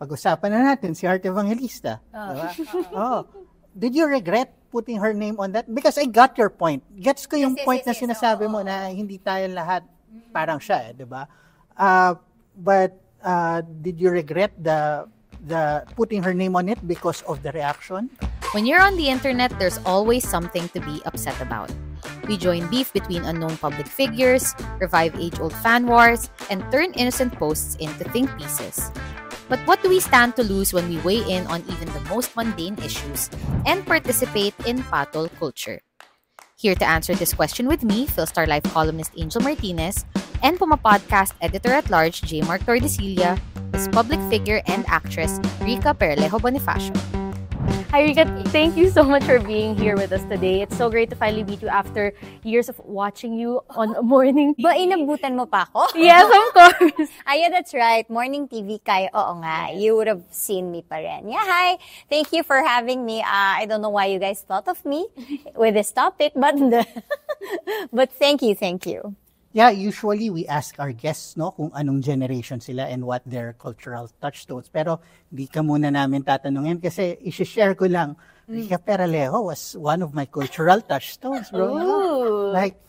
pag-usapan na natin si Heart Evangelista. Diba? Did you regret putting her name on that? Because I got your point. Gets ko yung point na sinasabi mo na hindi tayo lahat parang siya, di ba? But did you regret the putting her name on it because of the reaction? When you're on the internet, there's always something to be upset about. We join beef between unknown public figures, revive age-old fan wars, and turn innocent posts into think pieces. But what do we stand to lose when we weigh in on even the most mundane issues and participate in patol culture? Here to answer this question with me, Philstar Life columnist Angel Martinez, and Puma Podcast editor-at-large J. Mark Tordesillas, is public figure and actress Rica Perelejo Bonifacio. Hi, Rica. Thank you so much for being here with us today. It's so great to finally meet you after years of watching you on morning TV. Ba, inabutan mo pa ako? Yes, of course. Yeah, that's right. Morning TV kayo. Oo nga. You would have seen me pa rin. Yeah, hi. Thank you for having me. I don't know why you guys thought of me with this topic, but thank you. Yeah, usually we ask our guests, no, kung anong generation sila and what their cultural touchstones. Pero di ka muna namin tatanungin kasi i-share ko lang. Rica Perelejo was one of my cultural touchstones, bro. Ooh. Like,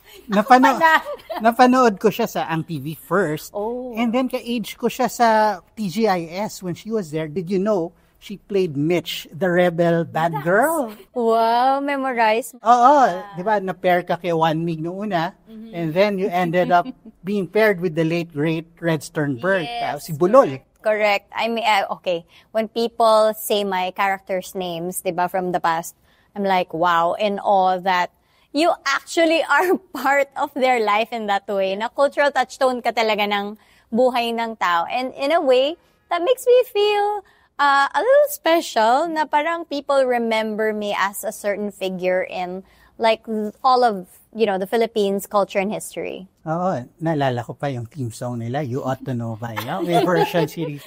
napanood ko siya sa Ang TV first. Oh. And then ka-age ko siya sa TGIS when she was there. Did you know she played Mitch, the rebel bad girl? Wow, memorize. Oo, di ba, na-pair ka kay Juan Mig noong una, and then you ended up being paired with the late, great Red Sternberg, si Bulol. Correct. I mean, okay, when people say my characters' names, di ba, from the past, I'm like, wow, in all that, you actually are part of their life in that way, na cultural touchstone ka talaga ng buhay ng tao. And in a way, that makes me feel a little special na parang people remember me as a certain figure in like all of, the Philippines culture and history. Oo, naalala ko pa yung theme song nila, You Ought to Know by Now. May version series.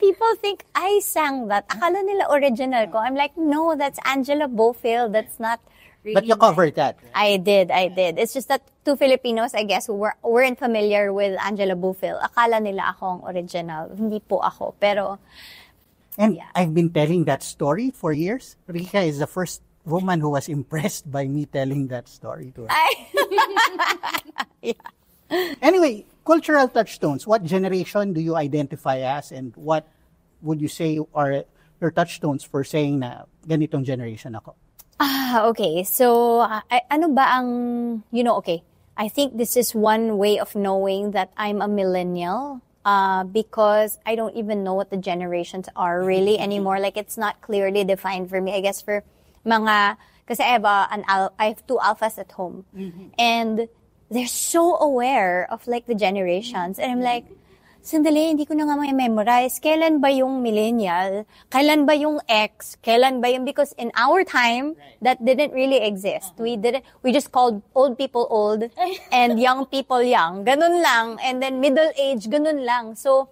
People think I sang that. Akala nila original ko. I'm like, no, that's Angela Bofill. That's not really. But you covered that. Right? I did. It's just that two Filipinos, I guess, who weren't familiar with Angela Bofill. Akala nila ako ang original. Hindi po ako. Pero And I've been telling that story for years. Rica is the first woman who was impressed by me telling that story to her. Yeah. Anyway, cultural touchstones. What generation do you identify as, and what would you say are your touchstones for saying na ganitong generation ako? Okay. So, ano ba ang, okay. I think this is one way of knowing that I'm a millennial. Because I don't even know what the generations are really anymore. Like, it's not clearly defined for me. I guess for mga, kasi I have two alphas at home. Mm-hmm. And they're so aware of like the generations. And I'm like, sandali, hindi ko na nga memorize. Kailan ba yung millennial? Kailan ba yung X? Kailan ba yung, because in our time, that didn't really exist. We just called old people old and young people young. Ganun lang. And then middle age, ganun lang. So,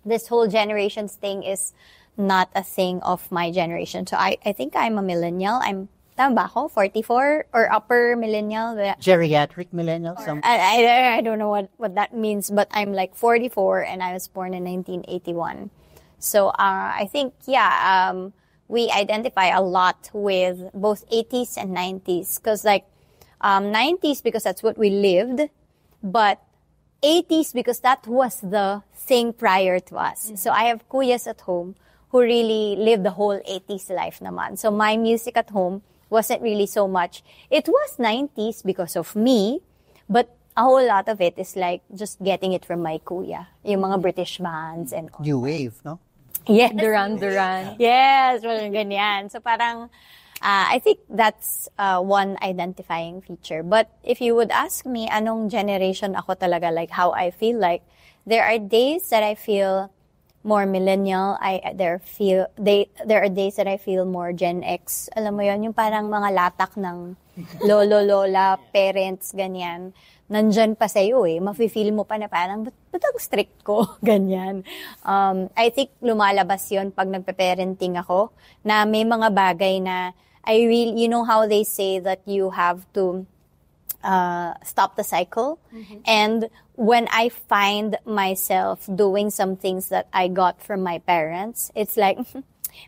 this whole generations thing is not a thing of my generation. So, I think I'm a millennial. Tama ba ako? 44 or upper millennial? Geriatric millennial? I don't know what that means, but I'm like 44 and I was born in 1981. So I think, we identify a lot with both 80s and 90s. Because 90s because that's what we lived, but 80s because that was the thing prior to us. Mm-hmm. So I have kuyas at home who really lived the whole 80s life naman. So my music at home wasn't really so much. It was 90s because of me, but a whole lot of it is like just getting it from my kuya. Yung mga British bands and all. New wave, no? Yes. Duran. Yes, walang ganyan. So parang, I think that's one identifying feature. But if you would ask me, anong generation ako talaga, like how I feel like, there are days that I feel more millennial. There are days that I feel more Gen X. Alam mo yon, yung parang mga latak ng lolo, lola, parents, ganyan. Nandyan pa sa'yo mafe-feel mo pa na parang, ba't ang strict ko? Ganyan. I think lumalabas yon pag nagpe-parenting ako, na may mga bagay na, you know how they say that you have to stop the cycle. And when I find myself doing some things that I got from my parents, it's like,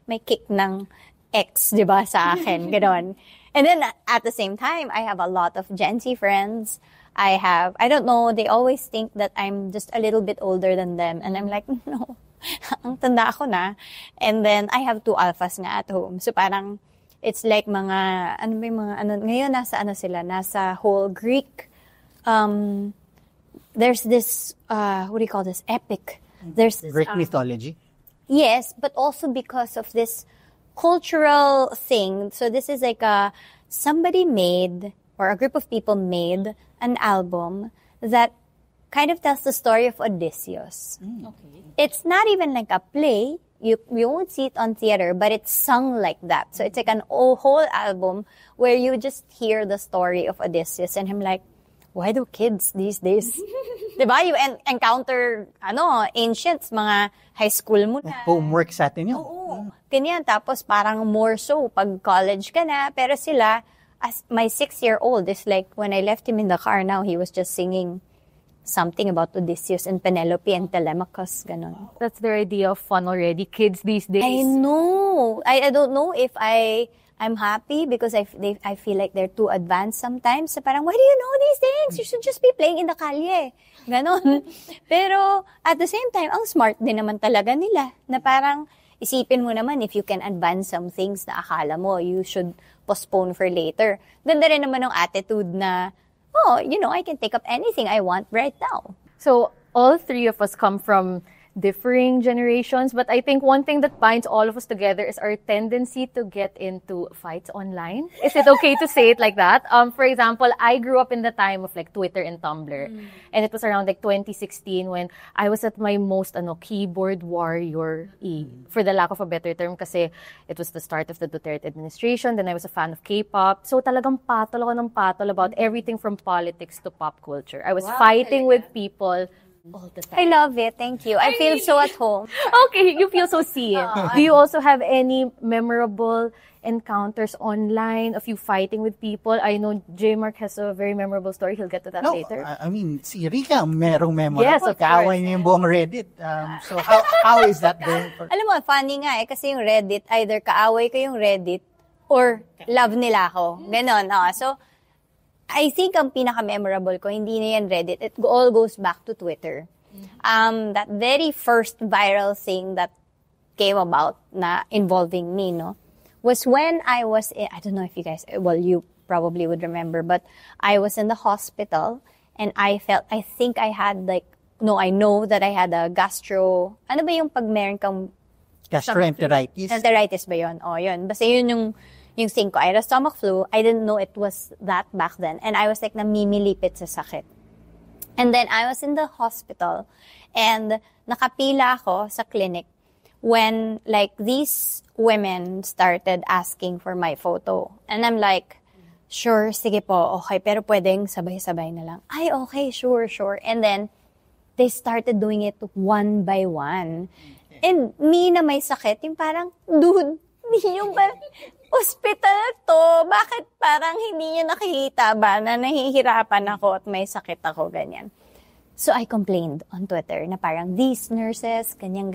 may kick ng ex, di ba, sa akin, ganon. And then at the same time, I have a lot of Gen Z friends. I don't know, they always think that I'm just a little bit older than them. And I'm like, no, ang tanda ako na. And then I have 2 alphas nga at home. So parang, it's like mga, ngayon nasa whole Greek, there's this, what do you call this, epic. There's this, Greek mythology. Yes, but also because of this cultural thing. So this is like somebody made, or a group of people made an album that kind of tells the story of Odysseus. Okay. It's not even like a play. You won't see it on theater, but it's sung like that. So it's like an whole album where you just hear the story of Odysseus. And I'm like, why do kids these days? Diba? You encounter, ancients, mga high school mo na. Homework sa atin yun. Oo. Ganyan. Tapos parang more so pag college ka na. Pero sila, as my 6-year-old is like, when I left him in the car now, he was just singing something about Odysseus and Penelope and Telemachus, ganon. That's their idea of fun already. Kids these days. I know. I don't know if I'm happy because I feel like they're too advanced sometimes. So parang, why do you know these things? You should just be playing in the kalye. Ganon. Pero at the same time, ang smart din naman talaga nila. Na parang, isipin mo naman if you can advance some things na akala mo, you should postpone for later. Ganda rin naman ng attitude na, I can take up anything I want right now. So all 3 of us come from differing generations, but I think one thing that binds all of us together is our tendency to get into fights online. Is it okay to say it like that? For example, I grew up in the time of like Twitter and Tumblr, and it was around like 2016 when I was at my most keyboard warrior, for the lack of a better term, kasi it was the start of the Duterte administration. Then I was a fan of K-pop, so talagang patol ako ng patol about everything from politics to pop culture. I was fighting with people all the time. I love it. Thank you. I feel so at home. Okay, you feel so seen. Do you also have any memorable encounters online of you fighting with people? I know J. Mark has a very memorable story. He'll get to that later. I mean, si Rika, merong memorable. Yes, of Kaaway niya yung buong Reddit. So how is that going for? Alam mo, funny nga kasi yung Reddit, either kaaway ko yung Reddit or love nila ako. Ganon. So, I think ang pinaka-memorable ko, hindi na yan Reddit. It all goes back to Twitter. That very first viral thing that came about na involving me, was when I was I don't know if you guys, you probably would remember, but I was in the hospital and I think I had I know that I had a ano ba yung pag meron kang gastroenteritis? Enteritis ba yun? Yun. Basta yun yung thing ko. I had a stomach flu. I didn't know it was that back then. And I was like namimilipit sa sakit. And then I was in the hospital and nakapila ako sa clinic when like these women started asking for my photo. And I'm like, sure, sige po, okay, pero pwedeng sabay-sabay na lang. Ay, okay, sure. And then they started doing it one by one. And me na may sakit, yung parang, dude, yung hospital to, bakit parang hindi nyo nakikita ba na nahihirapan ako at may sakit ako, ganyan. So I complained on Twitter na parang these nurses, ganyan.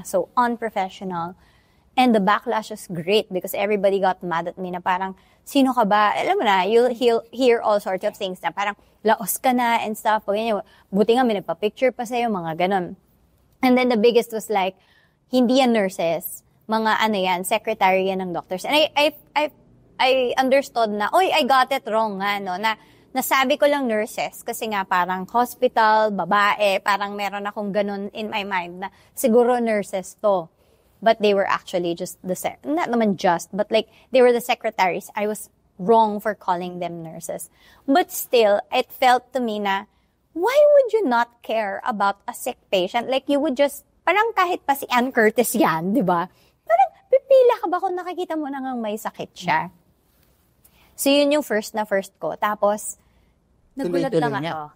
So unprofessional. And the backlash was great because everybody got mad at me na parang, sino ka ba? Alam mo na, you'll hear all sorts of things na parang laos ka na and stuff. Ganyan. Buti nga may nagpa-picture pa sa'yo, mga ganon. And then the biggest was like, hindi yan nurses, mga secretary yan ng doctors. And I understood na, I got it wrong nga, na nasabi ko lang nurses kasi nga parang hospital, babae, parang meron akong ganun in my mind na siguro nurses to. But they were actually just not naman just, but like they were the secretaries. I was wrong for calling them nurses. But still, it felt to me na, why would you not care about a sick patient? Like you would just, parang kahit pa si Ann Curtis yan, di ba? Parang, pipila ka ba kung nakikita mo na ngang may sakit siya? So, yun yung first ko. Tapos, nagulat lang ako.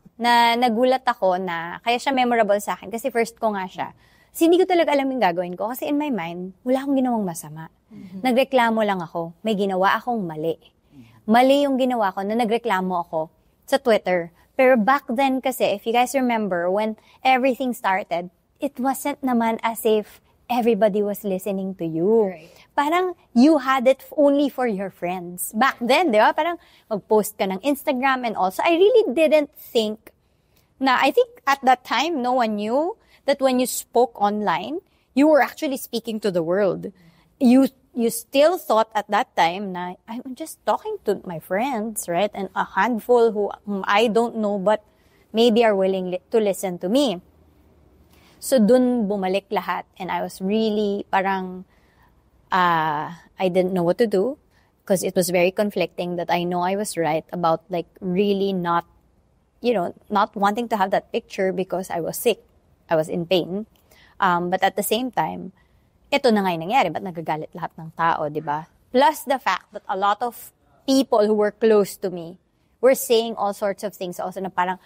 Nagulat ako na, kaya siya memorable sa akin, kasi first ko nga siya. Kasi hindi ko talaga alam yung gagawin ko, kasi in my mind, wala akong ginawang masama. Nagreklamo lang ako, may ginawa akong mali. mali yung ginawa ko na nagreklamo ako sa Twitter. Pero back then kasi, if you guys remember, when everything started, it wasn't naman as if everybody was listening to you. Right. Parang you had it only for your friends. Back then, di ba? Parang mag-post ka ng Instagram and also, I really didn't think na, I think at that time, no one knew that when you spoke online, you were actually speaking to the world. You still thought at that time na, I'm just talking to my friends, right? And a handful whom I don't know but maybe are willing to listen to me. So dun bumalik lahat and I was really parang, I didn't know what to do because it was very conflicting that I know I was right about like really not wanting to have that picture because I was sick. I was in pain. But at the same time, ito na nga yung nangyari. Ba't nagagalit lahat ng tao, di ba? Plus the fact that a lot of people who were close to me were saying all sorts of things also na parang,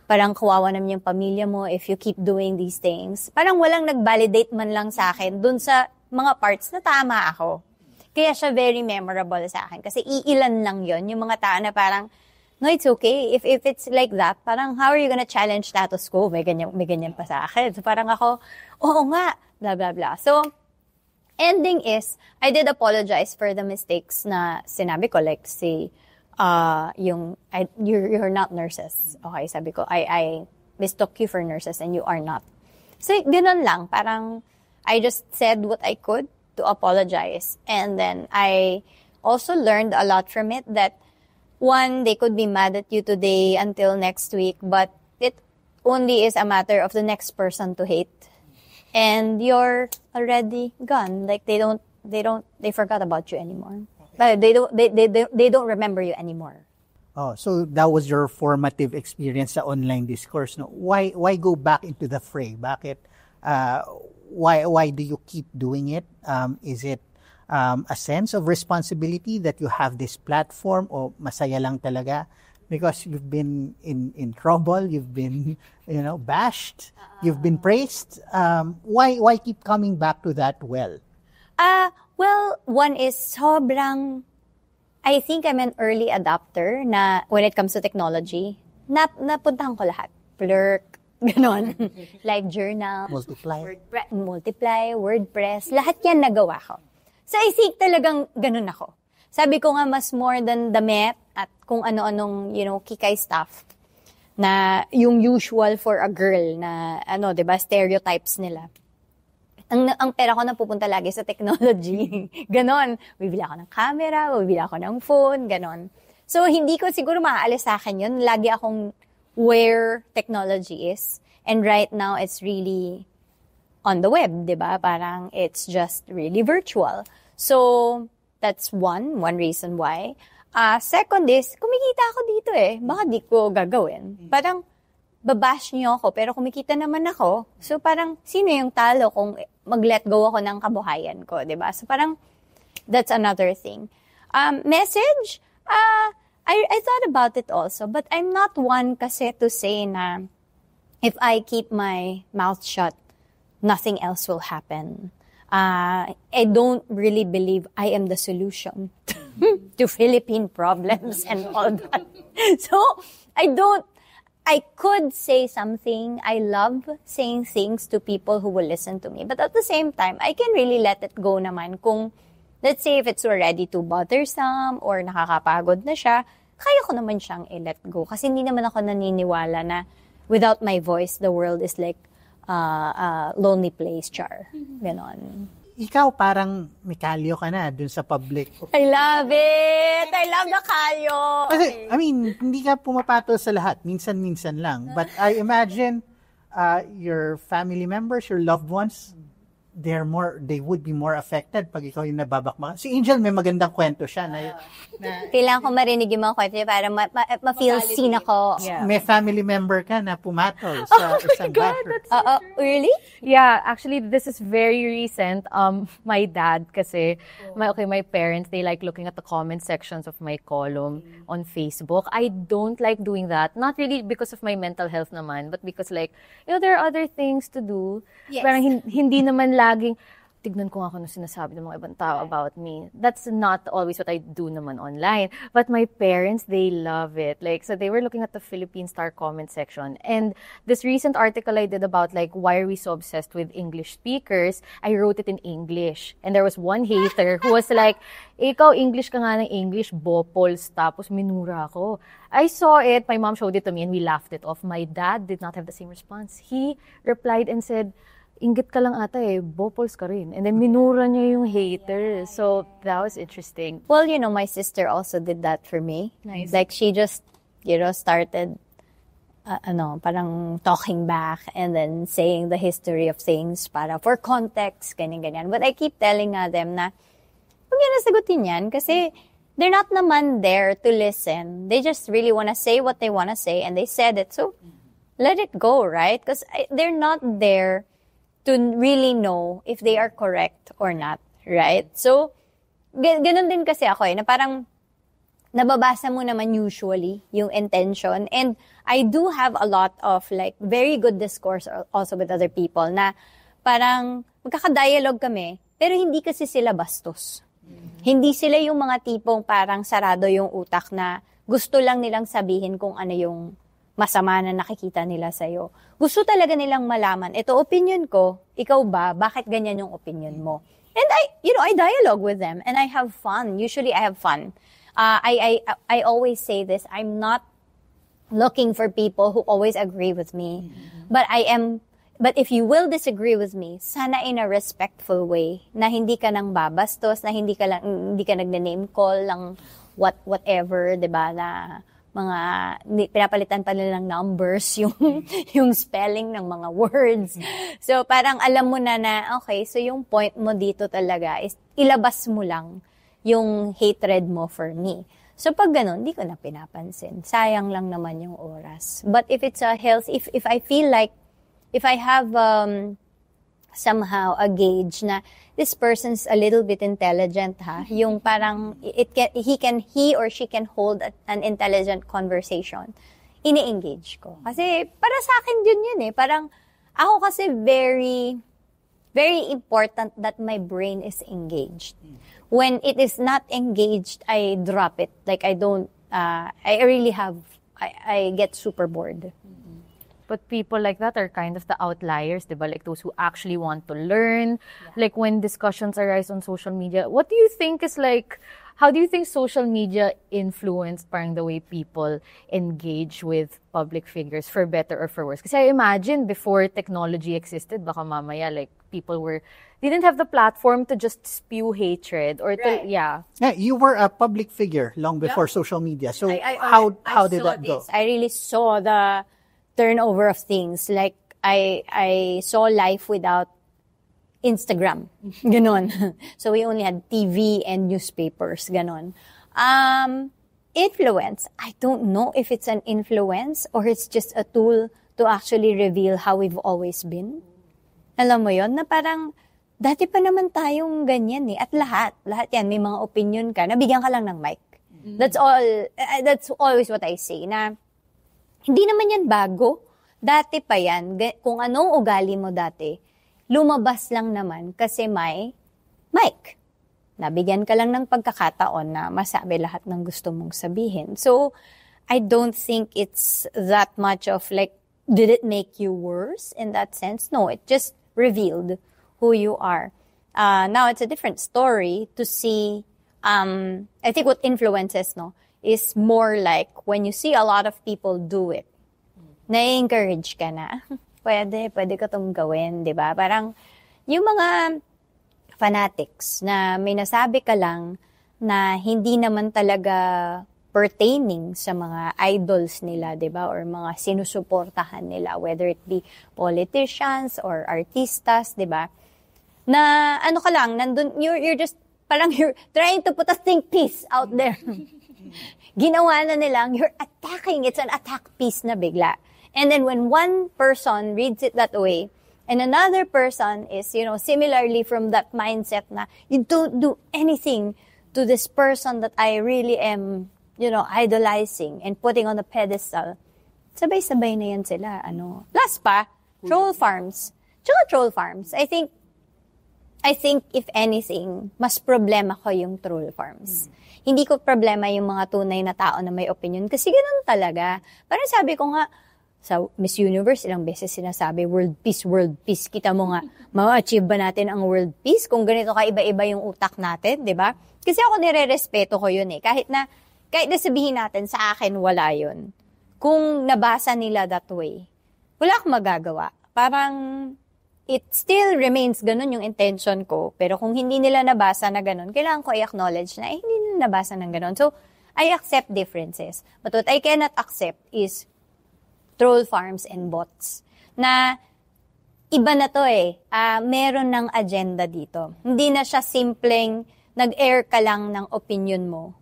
parang kawawa naman yung pamilya mo if you keep doing these things. Parang walang nag-validate man lang sa akin dun sa mga parts na tama ako. Kaya siya very memorable sa akin. Kasi iilan lang yon yung mga tao na parang, no, it's okay. If it's like that, parang how are you gonna challenge status quo? May ganyan pa sa akin. So parang ako, oo nga, blah, blah, blah. So, ending is, I did apologize for the mistakes na sinabi ko. Like, say, you're not nurses. Okay, sabi ko, I mistook you for nurses and you are not. So, ganun lang. Parang, I just said what I could to apologize. And then, I also learned a lot from it that, one, they could be mad at you today until next week, but it only is a matter of the next person to hate. And you're already gone. Like, they forgot about you anymore. But they don't remember you anymore. Oh, so that was your formative experience sa online discourse, no? Why go back into the fray? Bakit? Why do you keep doing it? Is it a sense of responsibility that you have this platform, o masaya lang talaga because you've been in trouble, you've been bashed, you've been praised? Why keep coming back to that well? Well, one is sobrang, I think I'm an early adopter na when it comes to technology. Napuntahan ko lahat. Plurk, ganon. LiveJournal, Multiply, WordPress, lahat yan nagawa ko. So I think talagang ganun ako. Sabi ko nga mas more than damit at kung ano-anong, kikay stuff na yung usual for a girl na, 'di ba, stereotypes nila. Ang pera ko napupunta lagi sa technology. Ganon. Bibili ako ng camera, bibili ako ng phone, ganon. So, hindi ko siguro maaalis sa akin yun. Lagi akong where technology is. And right now, it's really on the web, di ba? Parang it's just really virtual. So, that's one reason why. Second is, kumikita ako dito Baka di ko gagawin. Parang, babash niyo ako, pero kumikita naman ako. So, parang, sino yung talo kung mag-let go ako ng kabuhayan ko, di ba? So, parang, that's another thing. Message, I thought about it also, but I'm not one kasi to say na, if I keep my mouth shut, nothing else will happen. I don't really believe I am the solution to Philippine problems and all that. So, I could say something. I love saying things to people who will listen to me. But at the same time, I can really let it go naman kung, let's say, if it's already too bothersome or nakakapagod na siya, kaya ko naman siyang i-let go. Kasi hindi naman ako naniniwala na without my voice, the world is like a lonely place, char. Ganon. Ikaw parang may kalyo ka na dun sa public. I love it! I love the kalyo! Kasi, I mean, hindi ka pumapatol sa lahat. Minsan-minsan lang. But I imagine your family members, your loved ones, they would be more affected pag ikaw yung nababakma. Si Angel, may magandang kwento siya na kailangan ko marinig yung mga kwento niya para ma-feel seen ako. Yeah. May family member ka na pumatol sa isang basher. Really? Yeah, actually, this is very recent. My dad, kasi, my parents, they like looking at the comment sections of my column on Facebook. I don't like doing that. Not really because of my mental health naman, but because there are other things to do. Yes. Parang hindi naman laging, tignan ko nga kung ano sinasabi ng mga ibang tao about me. That's not always what I do naman online. But my parents, they love it. Like, so they were looking at the Philippine Star comment section. And this recent article I did about, like, why are we so obsessed with English speakers, I wrote it in English. And there was one hater who was like, ikaw, English ka nga ng English, bopols, tapos minura ako. I saw it, my mom showed it to me, and we laughed it off. My dad did not have the same response. He replied and said, inggit ka lang ata bopols ka rin. And then minura niya yung haters. So that was interesting. Well, my sister also did that for me. Nice. Like she just, started, parang talking back and then saying the history of things for context, ganyan. But I keep telling them na, huwag niya nasagutin yan kasi they're not naman there to listen. They just really want to say what they want to say and they said it. So let it go, right? Because they're not there to really know if they are correct or not, right? So, ganun din kasi ako na parang nababasa mo naman usually yung intention. And I do have a lot of like very good discourse also with other people na parang magkaka-dialogue kami, pero hindi kasi sila bastos. Hindi sila yung mga tipong parang sarado yung utak na gusto lang nilang sabihin kung ano yung masama na nakikita nila sa'yo. Gusto talaga nilang malaman, ito opinion ko, ikaw ba, bakit ganyan yung opinion mo? And I dialogue with them and I have fun. Usually I have fun. I always say this, I'm not looking for people who always agree with me. But if you will disagree with me, sana in a respectful way, na hindi ka nang babastos, na hindi ka nagne-name call lang whatever, 'di ba, na mga pinapalitan pa nilang numbers yung spelling ng mga words. So parang alam mo na okay, so yung point mo dito talaga is ilabas mo lang yung hatred mo for me. So pag ganun, di ko na pinapansin. Sayang lang naman yung oras. But if it's a health, if I feel like, if I have somehow a gauge na this person's a little bit intelligent, yung parang he or she can hold an intelligent conversation, ini-engage ko. Kasi para sa akin yun parang ako kasi very, very important that my brain is engaged. When it is not engaged, I drop it. Like I don't, I get super bored. But people like that are kind of the outliers, diba? Like those who actually want to learn. Yeah. Like when discussions arise on social media, what do you think is like, how do you think social media influenced parang the way people engage with public figures, for better or for worse? Kasi I imagine before technology existed, baka mamaya like people didn't have the platform to just spew hatred or to, yeah. You were a public figure long before social media. So how did that go? I really saw the turnover of things. Like, I saw life without Instagram. Ganon. So, we only had TV and newspapers. Ganon. Influence. I don't know if it's an influence or it's just a tool to actually reveal how we've always been. Alam mo yon na parang, dati pa naman tayong ganyan At lahat yan, may mga opinion ka, nabigyan ka lang ng mic. That's always what I say, na, hindi naman yan bago. Dati pa yan. Kung anong ugali mo dati, lumabas lang naman kasi may mic. Nabigyan ka lang ng pagkakataon na masabi lahat ng gusto mong sabihin. So, I don't think it's that much of like, did it make you worse in that sense? No, it just revealed who you are. Now, it's a different story to see, I think what influences, is more like when you see a lot of people do it, na-encourage ka na, pwede ka itong gawin, di ba? Parang yung mga fanatics na may nasabi ka lang na hindi naman talaga pertaining sa mga idols nila, di ba? Or mga sinusuportahan nila, whether it be politicians or artistas, di ba? Na ano ka lang, nandun, you're just, parang you're trying to put a think piece out there. Ginawa na nilang, you're attacking. It's an attack piece na bigla. And then when one person reads it that way, and another person is, similarly from that mindset na, you don't do anything to this person that I really am, idolizing and putting on a pedestal. Sabay-sabay na yan sila, Last pa, troll farms. Tsaka troll farms. I think, I think, if anything, mas problema ko yung troll farms. Hindi ko problema yung mga tunay na tao na may opinion. Kasi ganun talaga. Parang sabi ko nga, sa Miss Universe, ilang beses sinasabi, world peace, world peace. Kita mo nga, ma-achieve ba natin ang world peace kung ganito kaiba-iba yung utak natin, di ba? Kasi ako nire-respeto ko yun eh. Kahit na sabihin natin, sa akin, wala yun. Kung nabasa nila that way, wala akong magagawa. Parang, it still remains ganun yung intention ko. Pero kung hindi nila nabasa na ganun, kailangan ko i-acknowledge na hindi nila nabasa ng ganun. So, I accept differences. But what I cannot accept is troll farms and bots. Na iba na to eh. Meron ng agenda dito. Hindi na siya simpleng nag-air ka lang ng opinion mo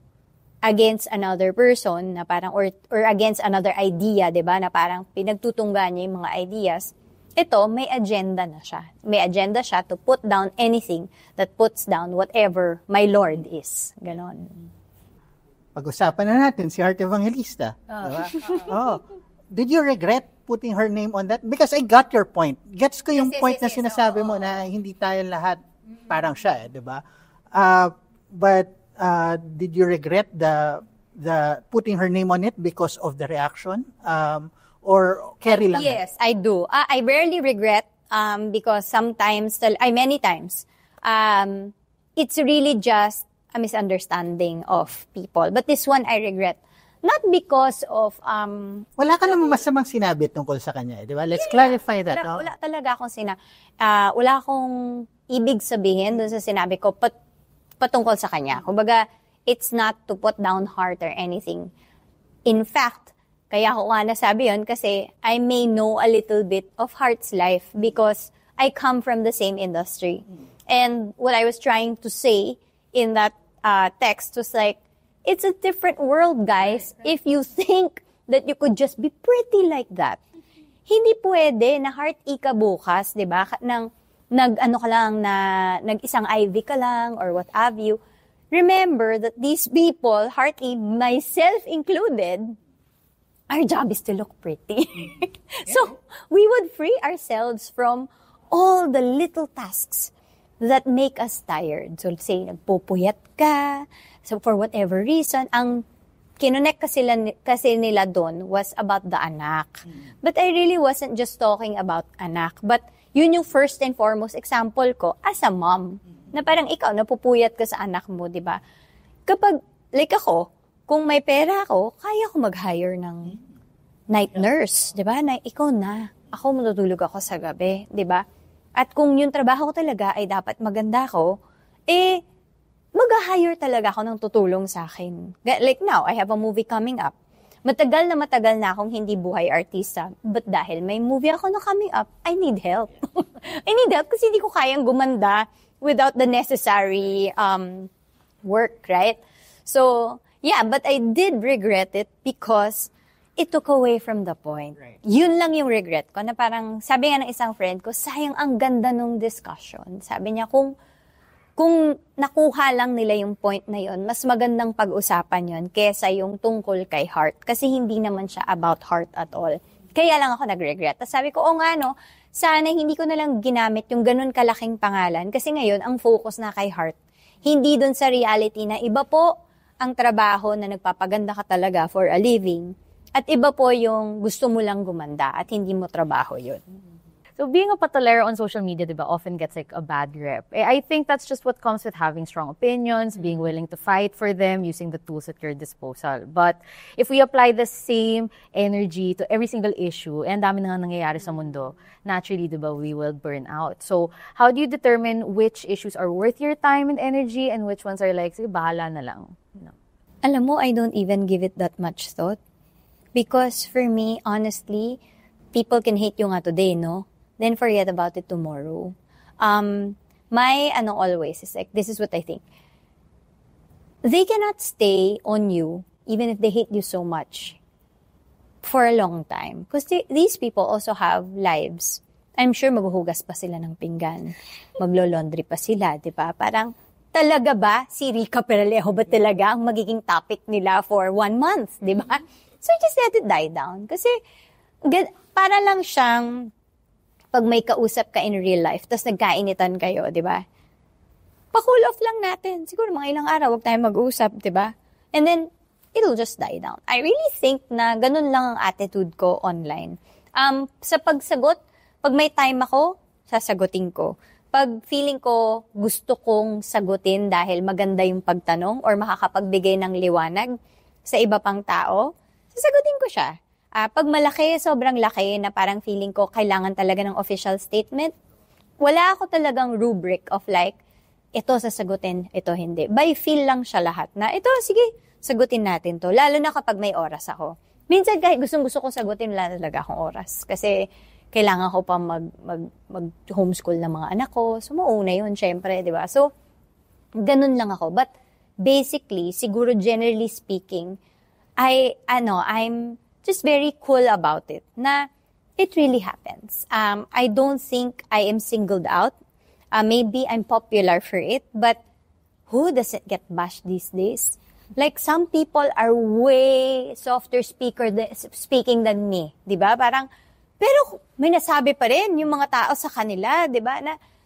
against another person na parang or against another idea, 'di ba? Na parang pinagtutunggan niya yung mga ideas. Ito, may agenda na siya. May agenda siya to put down anything that puts down whatever my Lord is. Ganon. Pag-usapan na natin si Heart Evangelista. Diba? Did you regret putting her name on that? Because I got your point. Gets ko yung point na sinasabi mo na hindi tayo lahat parang siya, di ba? But did you regret the putting her name on it because of the reaction? Or carry lang? Yes, I do. I rarely regret because sometimes, many times, it's really just a misunderstanding of people. But this one I regret. Not because of... wala ka namang masamang sinabi tungkol sa kanya, di ba? Let's clarify that. Wala talaga akong wala akong ibig sabihin dun sa sinabi ko patungkol sa kanya. Kumbaga, it's not to put down Heart or anything. In fact, kaya ko nga nasabi yun kasi I may know a little bit of Heart's life because I come from the same industry. And what I was trying to say in that text was like, it's a different world, guys, if you think that you could just be pretty like that. Hindi pwede na Heart ika bukas, di ba? Nag-isang IV ka lang or what have you. Remember that these people, Heart E, myself included, our job is to look pretty. So, we would free ourselves from all the little tasks that make us tired. So, let's say, nagpupuyat ka. So, for whatever reason, ang kinonek kasi nila doon was about the anak. But I really wasn't just talking about anak. But yun yung first and foremost example ko as a mom. Na parang ikaw, napupuyat ka sa anak mo, di ba? Kapag, like ako, kung may pera ako, kaya ko mag-hire ng night nurse, di ba? Na ikaw na. Ako matutulog ako sa gabi, di ba? At kung yung trabaho ko talaga ay dapat maganda ko, mag-hire talaga ako ng tutulong sa akin. Like now, I have a movie coming up. Matagal na akong hindi buhay artista. But dahil may movie ako na coming up, I need help. I need help kasi hindi ko kayang gumanda without the necessary work, right? So, yeah, but I did regret it because it took away from the point. Right. Yun lang yung regret ko na parang, sabi nga ng isang friend ko, sayang ang ganda nung discussion. Sabi niya, kung nakuha lang nila yung point na yun, mas magandang pag-usapan yun kesa yung tungkol kay Heart. Kasi hindi naman siya about Heart at all. Kaya lang ako nag-regret. Tapos sabi ko, sana hindi ko na lang ginamit yung ganun kalaking pangalan. Kasi ngayon, ang focus na kay Heart, hindi dun sa reality na iba po ang trabaho na nagpapaganda ka talaga for a living. At iba po yung gusto mo lang gumanda at hindi mo trabaho yun. So being a patolero on social media, diba, often gets like a bad rep. I think that's just what comes with having strong opinions, being willing to fight for them, using the tools at your disposal. But if we apply the same energy to every single issue, and dami na nga nangyayari sa mundo, naturally, diba, we will burn out. So how do you determine which issues are worth your time and energy and which ones are like, sige, bahala na lang? No. Alam mo, I don't even give it that much thought. Because for me, honestly, people can hate you nga today, no? Then forget about it tomorrow. Always is like, this is what I think. They cannot stay on you, even if they hate you so much, for a long time. Because these people also have lives. I'm sure maghuhugas pa sila ng pinggan. Maglo-laundry pa sila, di ba? Parang, talaga ba si Rica Peralejo ba talaga ang magiging topic nila for 1 month, di ba? So just let it die down. Kasi, para lang siyang, pag may kausap ka in real life, tapos nagkainitan kayo, di ba? pa-cool off lang natin. Siguro mga ilang araw, wag tayong mag-usap, di ba? And then, it'll just die down. I really think na ganun lang ang attitude ko online. Sa pagsagot, pag may time ako, sasagutin ko. Pag feeling ko gusto kong sagutin dahil maganda yung pagtanong or makakapagbigay ng liwanag sa iba pang tao, sasagutin ko siya. Pag malaki, sobrang laki na parang feeling ko kailangan talaga ng official statement, wala ako talagang rubric of like, ito sasagutin, ito hindi. By feel lang siya lahat na, ito, sige, sagutin natin to. Lalo na kapag may oras ako. Minsan kahit gustong-gusto ko sagutin, wala talaga akong oras. Kasi kailangan ko pa mag-homeschool ng mga anak ko. So, mauna yun, syempre, di ba? So, ganun lang ako. But, basically, siguro generally speaking, I'm just very cool about it. Na, it really happens. I don't think I am singled out. Maybe I'm popular for it, but who doesn't get bashed these days? Like, some people are way softer speaking than me. Diba? Parang, pero may nasabi pa rin yung mga tao sa kanila. Diba?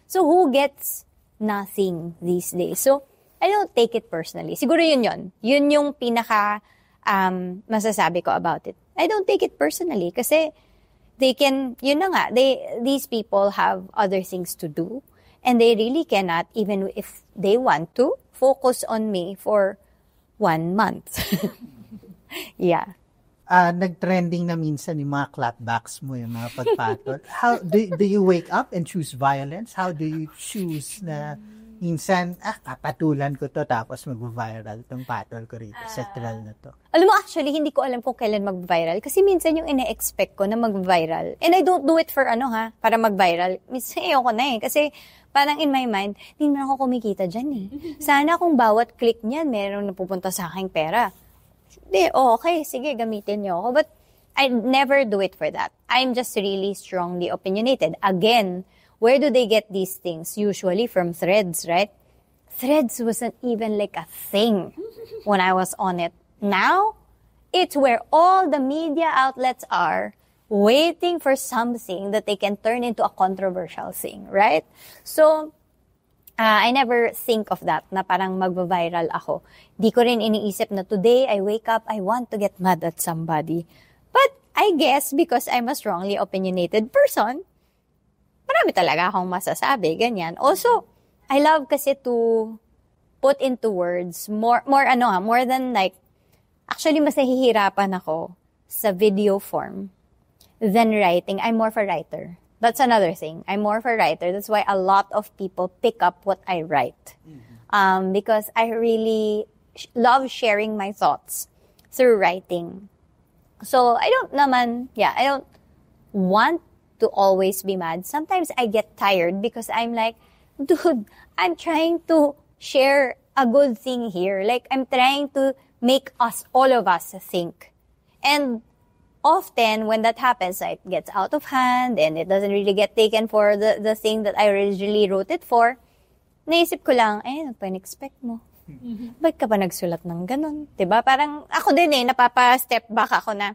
So, who gets nothing these days? So, I don't take it personally. Siguro yun. Yun yung pinaka masasabi ko about it. I don't take it personally kasi they can, yun na nga, these people have other things to do and they really cannot, even if they want to, focus on me for 1 month. Yeah. Nag-trending na minsan yung mga clapbacks mo, yung mga pagpatol. How do you wake up and choose violence? How do you choose na minsan, papatulan ko to tapos mag-viral tong patol ko rito sa trial na to? Alam mo, actually, hindi ko alam kung kailan mag-viral kasi minsan yung ine-expect ko na mag-viral. And I don't do it for para mag-viral. Minsan ayoko na kasi parang in my mind, hindi naman ako kumikita dyan Sana kung bawat click niyan, meron napupunta sa aking pera. Hindi, okay, sige, gamitin niyo ako. But I never do it for that. I'm just really strongly opinionated. Again, where do they get these things? Usually from Threads, right? Threads wasn't even like a thing when I was on it. Now, it's where all the media outlets are waiting for something that they can turn into a controversial thing, right? So, I never think of that, na parang mag-viral ako. Di ko rin iniisip na today I wake up, I want to get mad at somebody. But I guess because I'm a strongly opinionated person, marami talaga akong masasabi, ganyan. Also, I love kasi to put into words more than like, actually mas nahihirapan ako sa video form than writing. I'm more of a writer. That's another thing. I'm more of a writer. That's why a lot of people pick up what I write. Because I really love sharing my thoughts through writing. So, I don't want to always be mad. Sometimes I get tired because I'm like, dude, I'm trying to share a good thing here. Like, I'm trying to make all of us think. And often, when that happens, it gets out of hand and it doesn't really get taken for the thing that I originally wrote it for. Naisip ko lang, ano pa in-expect mo? Ba't ka ba nagsulat ng ganun? Diba? Parang ako din napapa-step back ako na,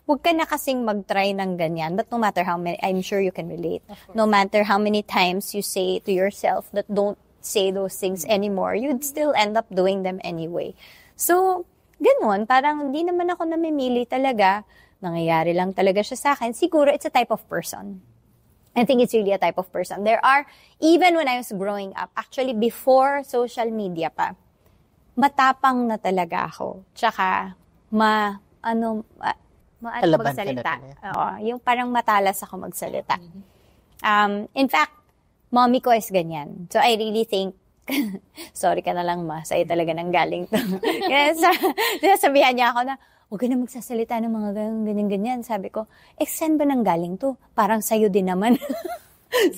huwag ka na kasing mag-try ng ganyan. But no matter how many, I'm sure you can relate. No matter how many times you say to yourself that don't say those things anymore, you'd still end up doing them anyway. So, ganun, parang hindi naman ako namimili talaga. Nangyayari lang talaga siya sa akin. Siguro it's a type of person. I think it's really a type of person. There are, even when I was growing up, actually before social media pa, matapang na talaga ako. Tsaka, magsalita. Yung parang matalas ako magsalita. In fact, mommy ko is ganyan. So I really think, sorry ka na lang ma, sa'yo talaga nang galing to. Kaya sabihan niya ako na, huwag ka na magsasalita ng mga ganyan-ganyan. Sabi ko, saan ba nang galing to? Parang sa'yo din naman.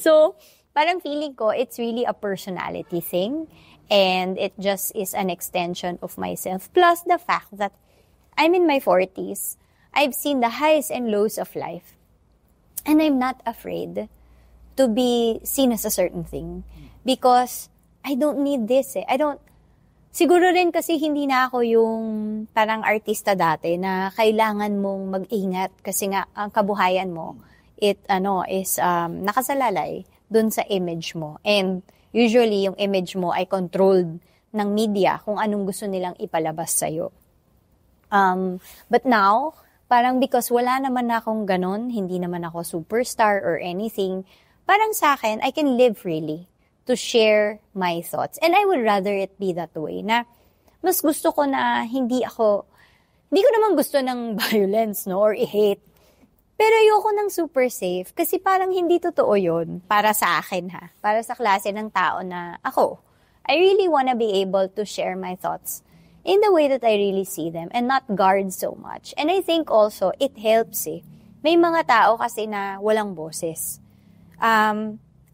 So, parang feeling ko, it's really a personality thing. And it just is an extension of myself. Plus the fact that I'm in my 40s. I've seen the highs and lows of life. And I'm not afraid to be seen as a certain thing. Because I don't need this Siguro rin kasi hindi na ako yung parang artista dati na kailangan mong mag-ingat kasi nga ang kabuhayan mo is nakasalalay dun sa image mo. And usually yung image mo ay controlled ng media kung anong gusto nilang ipalabas sa'yo. But now, parang because wala naman akong ganon, hindi naman ako superstar or anything, parang sa akin, I can live freely to share my thoughts. And I would rather it be that way, na mas gusto ko na hindi ko naman gusto ng violence, no, or i-hate. Pero ayoko ng super safe kasi parang hindi totoo yun para sa akin, ha. Para sa klase ng tao na ako. I really wanna be able to share my thoughts in the way that I really see them and not guard so much. And I think also, it helps eh. May mga tao kasi na walang boses.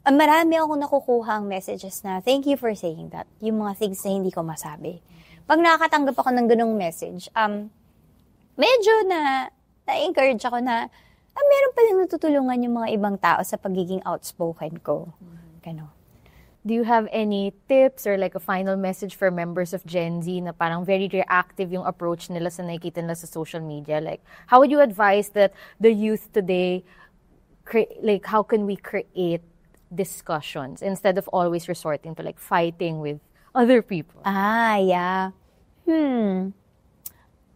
Marami akong nakukuhang messages na, thank you for saying that. Yung mga things na hindi ko masabi. Pag nakakatanggap ako ng ganung message, medyo na-encourage ako na, meron palang natutulungan yung mga ibang tao sa pagiging outspoken ko. Gano. Do you have any tips or like a final message for members of Gen Z na parang very reactive yung approach nila sa nakikita nila sa social media? Like, how would you advise that the youth today, like, how can we create discussions instead of always resorting to like fighting with other people? Yeah.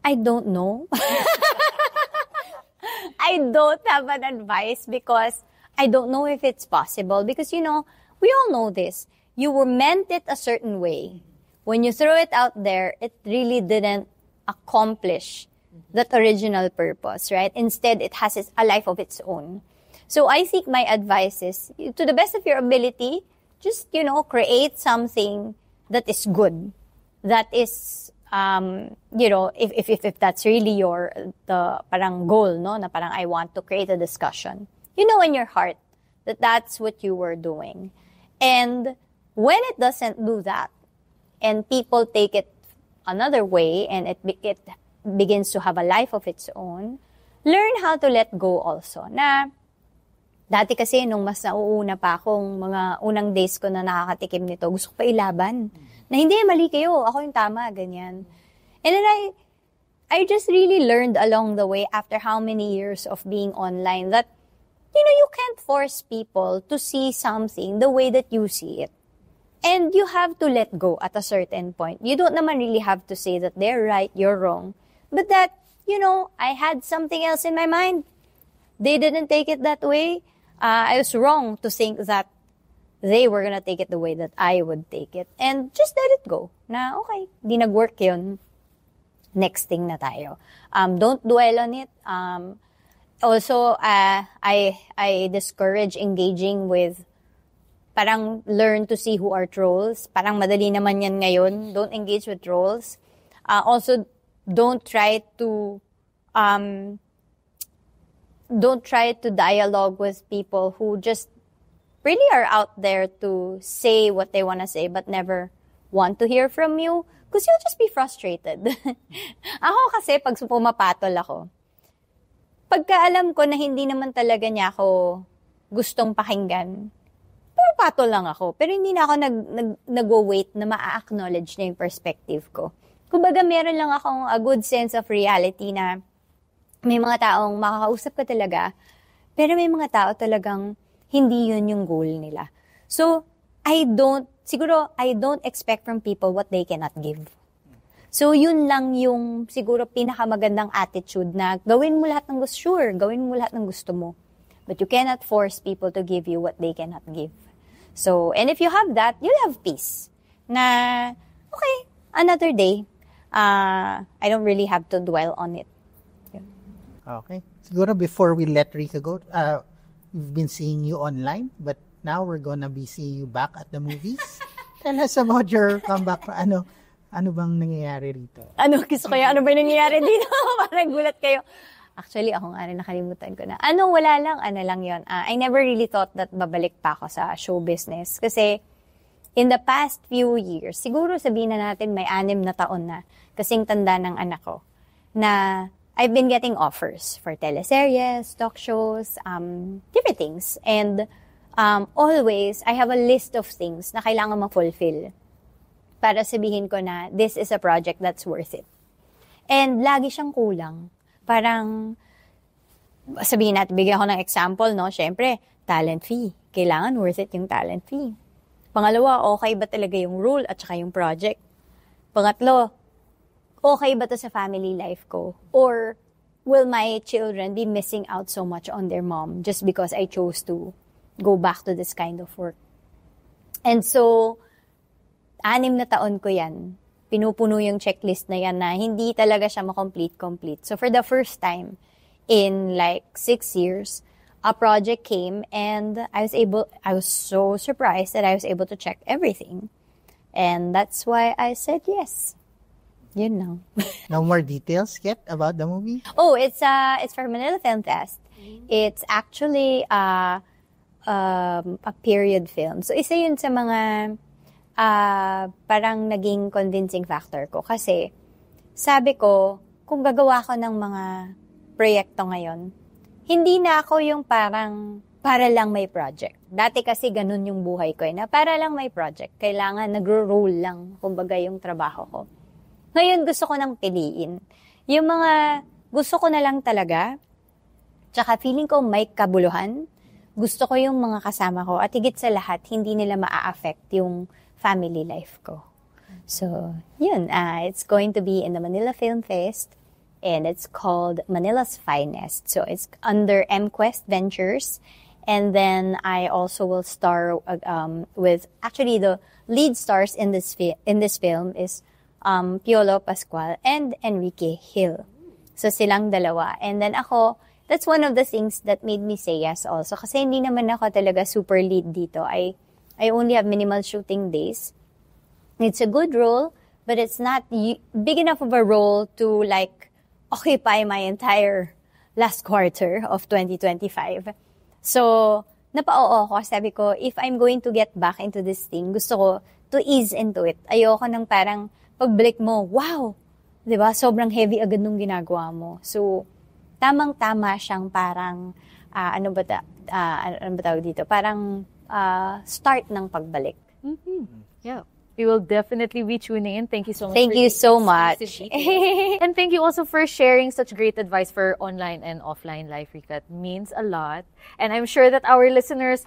I don't know. I don't have an advice because I don't know if it's possible. Because, you know, we all know this. You were meant it a certain way. When you throw it out there, it really didn't accomplish that original purpose, right? Instead, it has a life of its own. So I think my advice is, to the best of your ability, just, you know, create something that is good. That is, you know, if that's really the parang goal, no? Na parang I want to create a discussion. You know in your heart that that's what you were doing. And when it doesn't do that, and people take it another way, and it begins to have a life of its own, learn how to let go also. Na, dati kasi nung mas nauuna pa akong mga unang days ko na nakakatikim nito, gusto ko pa ilaban. Na hindi, mali kayo, ako yung tama, ganyan. And then I just really learned along the way after how many years of being online that, you know, you can't force people to see something the way that you see it. And you have to let go at a certain point. You don't naman really have to say that they're right, you're wrong. But that, you know, I had something else in my mind. They didn't take it that way. I was wrong to think that they were gonna take it the way that I would take it. And just let it go. Na, okay, di nag-work yun. Next thing na tayo. Don't dwell on it. Also, I discourage engaging with, parang learn to see who are trolls. Parang madali naman yan ngayon. Don't engage with trolls. Also, don't try to dialogue with people who just really are out there to say what they want to say but never want to hear from you. Because you'll just be frustrated. Ako kasi, pag pumapatol ako, pagka alam ko na hindi naman talaga niya ako gustong pakinggan, pumapatol lang ako. Pero hindi na ako nag-wait na ma-acknowledge na yung perspective ko. Kumbaga, meron lang akong a good sense of reality na may mga taong makakausap ka talaga, pero may mga tao talagang hindi yun yung goal nila. So, I don't expect from people what they cannot give. So, yun lang yung siguro pinakamagandang attitude na gawin mo lahat ng gusto, sure, gawin mo lahat ng gusto mo. But you cannot force people to give you what they cannot give. So, and if you have that, you'll have peace. Na, okay, another day, I don't really have to dwell on it. Okay. Siguro before we let Rika go, we've been seeing you online, but now we're gonna be seeing you back at the movies. Tell us about your comeback. Ano bang nangyayari rito? Gusto kayo, ano ba nangyayari dito? Parang gulat kayo. Actually, ako nga rin nakalimutan ko na. Wala lang, lang yun. I never really thought that babalik pa ako sa show business. Kasi, in the past few years, siguro sabihin na natin may 6 na taon na, kasing tanda ng anak ko, na I've been getting offers for teleseries, talk shows, different things. And always, I have a list of things na kailangan ma-fulfill para sabihin ko na this is a project that's worth it. And lagi siyang kulang. Parang, sabihin natin, bigyan ko ng example, no? Siyempre, talent fee. Kailangan worth it yung talent fee. Pangalawa, okay ba talaga yung role at saka yung project? Pangatlo, okay ba to sa family life ko? Or will my children be missing out so much on their mom just because I chose to go back to this kind of work? And so, 6 na taon ko yan. Pinupuno yung checklist na yan na hindi talaga siya complete. So for the first time in like 6 years, a project came and I was so surprised that I was able to check everything. And that's why I said yes. You know. No more details yet about the movie? Oh, it's for Manila Film Fest. It's actually a period film. So isa yun sa mga parang naging convincing factor ko. Kasi sabi ko, kung gagawa ko ng mga proyekto ngayon, hindi na ako yung parang para lang may project. Dati kasi ganun yung buhay ko na para lang may project. Kailangan nagro-roll lang, kumbaga yung trabaho ko. Ngayon gusto ko nang piliin. Yung mga gusto ko na lang talaga, tsaka feeling ko may kabuluhan, gusto ko yung mga kasama ko at higit sa lahat, hindi nila maa-affect yung family life ko. So, yun. It's going to be in the Manila Film Fest. And it's called Manila's Finest. So it's under MQuest Ventures. And then I also will star with, actually the lead stars in this film is Piolo Pascual and Enrique Hill. So silang dalawa. And then ako, that's one of the things that made me say yes also. Kasi hindi naman ako talaga super lead dito. I only have minimal shooting days. It's a good role, but it's not big enough of a role to like occupy my entire last quarter of 2025. So, napao ko. Sabi ko, if I'm going to get back into this thing, gusto ko to ease into it. Ayoko nang parang pagbalik mo, wow! Diba? Sobrang heavy agad nung ginagawa mo. So, tamang-tama siyang parang, ano ba tawag dito? Parang start ng pagbalik. Mm-hmm. Yeah. We will definitely be tuning in. Thank you so much. Thank you so much. And thank you also for sharing such great advice for online and offline life, Rika. It means a lot. And I'm sure that our listeners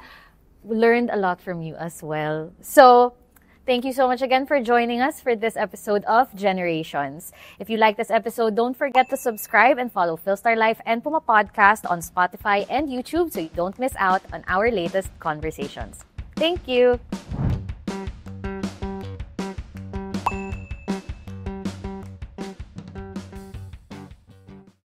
learned a lot from you as well. So, thank you so much again for joining us for this episode of Generations. If you like this episode, don't forget to subscribe and follow Philstar Life and Puma Podcast on Spotify and YouTube so you don't miss out on our latest conversations. Thank you.